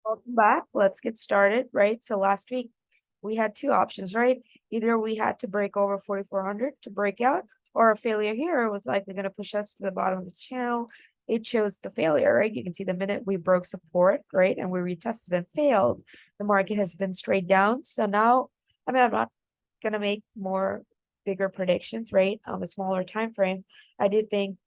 Welcome back. Let's get started, right? So last week we had two options, right? Either we had to break over 4,400 to break out, or a failure here was likely going to push us to the bottom of the channel. It chose the failure, right? You can see the minute we broke support, right? And we retested and failed, the market has been straight down. So now, I'm not going to make more bigger predictions, right? On the smaller time frame. I do think,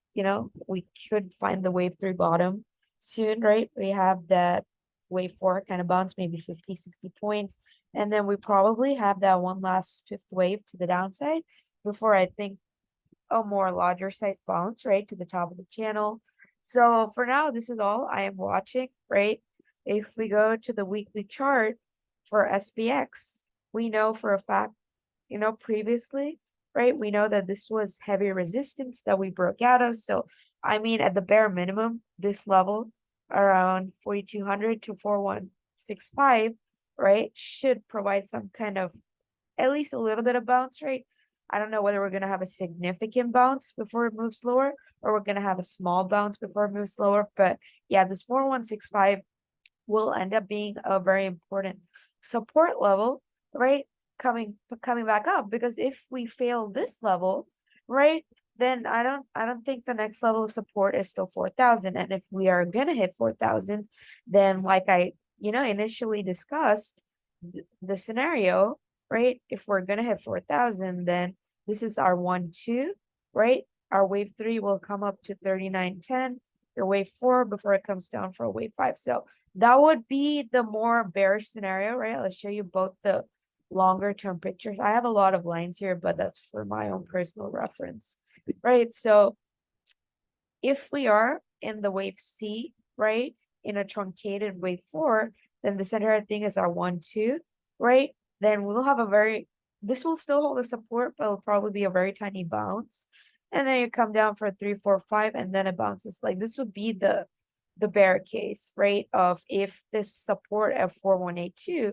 we could find the wave 3 bottom soon, right? We have that wave 4 kind of bounce, maybe 50, 60 points. And then we probably have that one last fifth wave to the downside before I think a more larger size bounce, right, to the top of the channel. So for now, this is all I am watching, right? If we go to the weekly chart for SPX, we know for a fact, previously, right, we know that this was heavy resistance that we broke out of. So, at the bare minimum, this level around 4,200 to 4,165, right, should provide some kind of at least a little bit of bounce, right? I don't know whether we're going to have a significant bounce before it moves lower, or we're going to have a small bounce before it moves lower. But yeah, this 4,165 will end up being a very important support level, right? Coming back up, because if we fail this level, right, then I don't think the next level of support is still 4,000. And if we are gonna hit 4,000, then like I initially discussed, the scenario, right? If we're gonna hit 4,000, then this is our 1-2, right? Our wave 3 will come up to 39.10. Your wave 4 before it comes down for a wave 5. So that would be the more bearish scenario, right? I'll show you both the longer term pictures. I have a lot of lines here, but that's for my own personal reference, right? So if we are in the wave C, right, in a truncated wave 4, then this entire thing is our 1-2, right? Then we'll have this will still hold the support, but it'll probably be a very tiny bounce. And then you come down for 3, 4, 5, and then it bounces. Like this would be the bear case, right? Of if this support at 4,182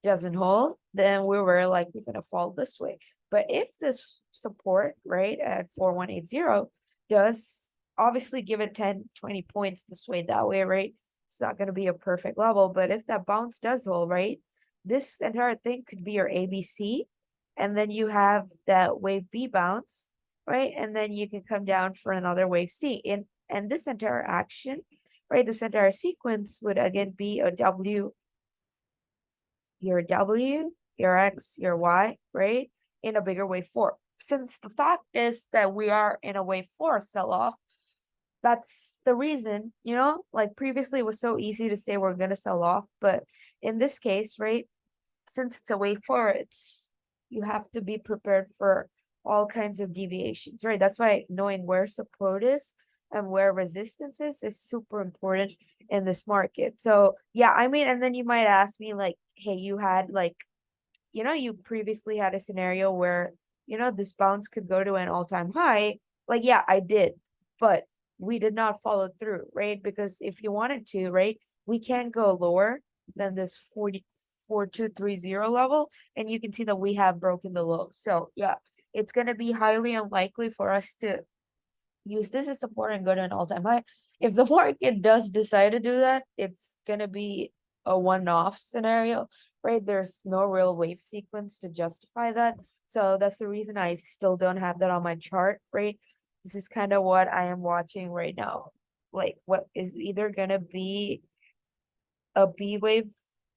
doesn't hold, then we're very likely going to fall this way. But if this support, right, at 4,180 does obviously give it 10, 20 points this way, that way, right? It's not going to be a perfect level, but if that bounce does hold, right, this entire thing could be your ABC, and then you have that wave B bounce, right? And then you can come down for another wave C. And this entire action, right, this entire sequence would again be a W, your X, your Y, right, in a bigger wave 4. Since the fact is that we are in a wave 4 sell-off, that's the reason, like previously it was so easy to say we're going to sell off, but in this case, right, since it's a wave 4, you have to be prepared for all kinds of deviations, right? That's why knowing where support is and where resistance is super important in this market. So yeah, and then you might ask me like, hey, you had like, you previously had a scenario where, this bounce could go to an all-time high. Like, yeah, I did, but we did not follow through, right? Because if you wanted to, right, we can't go lower than this 4230 level, and you can see that we have broken the low. So yeah, it's going to be highly unlikely for us to use this as support and go to an all-time high. If the market does decide to do that, it's going to be a one-off scenario, right? There's no real wave sequence to justify that. So that's the reason I still don't have that on my chart, right? This is kind of what I am watching right now. Like what is either going to be a B wave,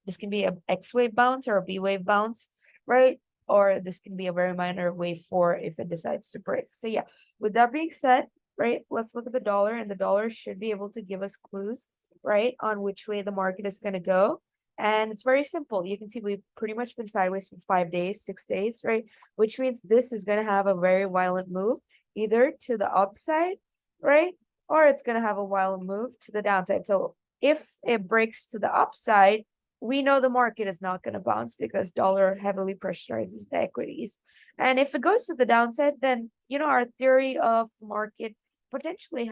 this can be a X wave bounce or a B wave bounce, right? Or this can be a very minor wave 4 if it decides to break. So yeah, with that being said, right, let's look at the dollar, and the dollar should be able to give us clues, right, on which way the market is going to go. And it's very simple. You can see we've pretty much been sideways for 5 days, 6 days, right? Which means this is going to have a very violent move, either to the upside, right? Or it's going to have a violent move to the downside. So if it breaks to the upside, we know the market is not going to bounce because dollar heavily pressurizes the equities. And if it goes to the downside, then, our theory of the market potentially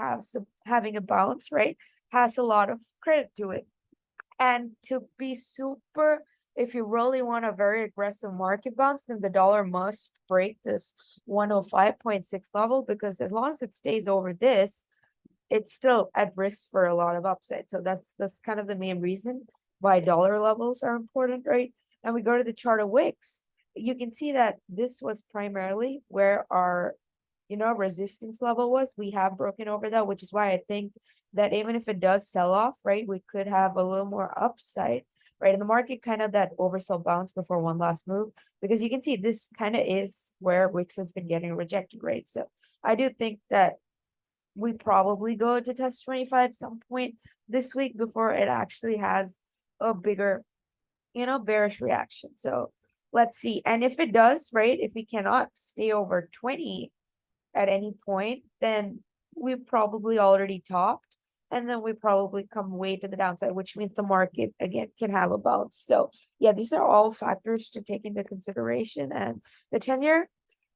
having a bounce, right, has a lot of credit to it. And to be super, if you really want a very aggressive market bounce, then the dollar must break this 105.6 level, because as long as it stays over this, it's still at risk for a lot of upside. So that's kind of the main reason why dollar levels are important, right? And we go to the chart of wicks, you can see that this was primarily where our resistance level was. We have broken over that, which is why I think that even if it does sell off, right, we could have a little more upside, right? In the market, kind of that oversold bounce before one last move, because you can see this kind of is where Wix has been getting rejected, right? So I do think that we probably go to test 25 some point this week before it actually has a bigger, bearish reaction. So let's see. And if it does, right, if we cannot stay over 20 at any point, then we've probably already topped, and then we probably come way to the downside, which means the market again can have a bounce. So yeah, these are all factors to take into consideration. And the 10-year,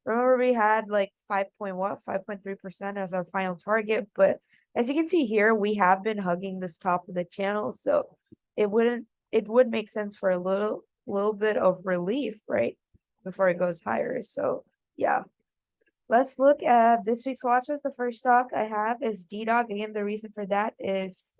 remember we had like 5.3% as our final target, but as you can see here, we have been hugging this top of the channel, so it would make sense for a little bit of relief, right, before it goes higher. So yeah. Let's look at this week's watch list. The first stock I have is DDOG. Again, the reason for that is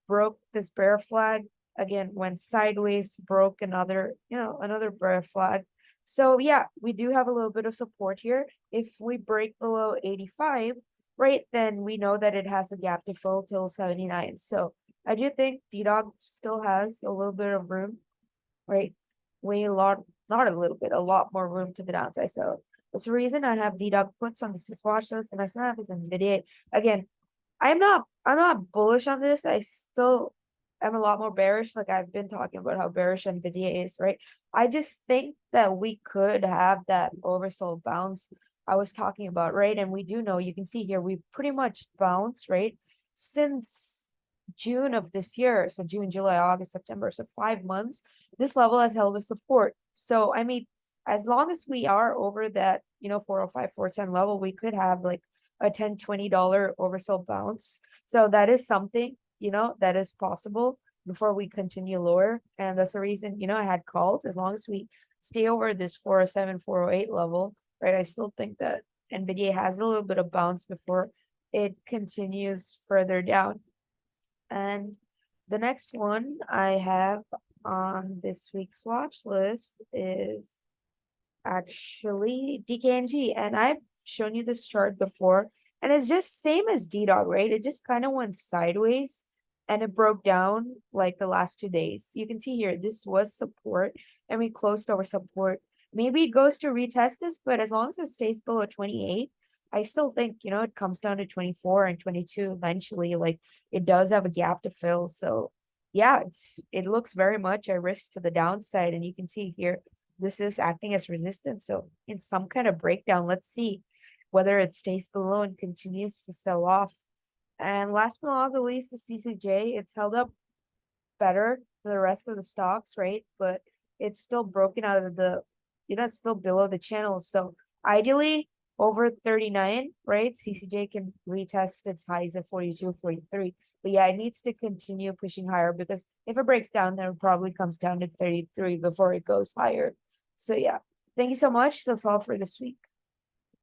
broke this bear flag. Again, went sideways, broke another bear flag. So yeah, we do have a little bit of support here. If we break below 85, right, then we know that it has a gap to fill till 79. So I do think DDOG still has a little bit of room, right? Not a little bit, a lot more room to the downside. So that's the reason I have DDOG puts on this watch list, and I still have this NVDA. Again, I'm not bullish on this. I still am a lot more bearish. Like I've been talking about how bearish NVDA is, right? I just think that we could have that oversold bounce I was talking about, right? And we do know, you can see here, we pretty much bounced, right, since June of this year. So June, July, August, September. So 5 months, this level has held a support. So I mean, as long as we are over that, 405, 410 level, we could have like a $10, $20 oversold bounce. So that is something, that is possible before we continue lower. And that's the reason, I had called, as long as we stay over this 407, 408 level, right? I still think that NVDA has a little bit of bounce before it continues further down. And the next one I have on this week's watch list is actually DKNG, and I've shown you this chart before, and it's just same as DDOG, right? It just kind of went sideways and it broke down like the last 2 days. You can see here, this was support and we closed over support. Maybe it goes to retest this, but as long as it stays below 28, I still think, it comes down to 24 and 22 eventually. Like it does have a gap to fill. So yeah, it looks very much a risk to the downside. And you can see here, this is acting as resistance. So in some kind of breakdown, let's see whether it stays below and continues to sell off. And last but not the least, the CCJ, it's held up better than the rest of the stocks, right? But it's still broken out of the, it's still below the channel. So ideally over 39, right? CCJ can retest its highs at 42, 43. But yeah, it needs to continue pushing higher, because if it breaks down, then it probably comes down to 33 before it goes higher. So yeah, thank you so much. That's all for this week.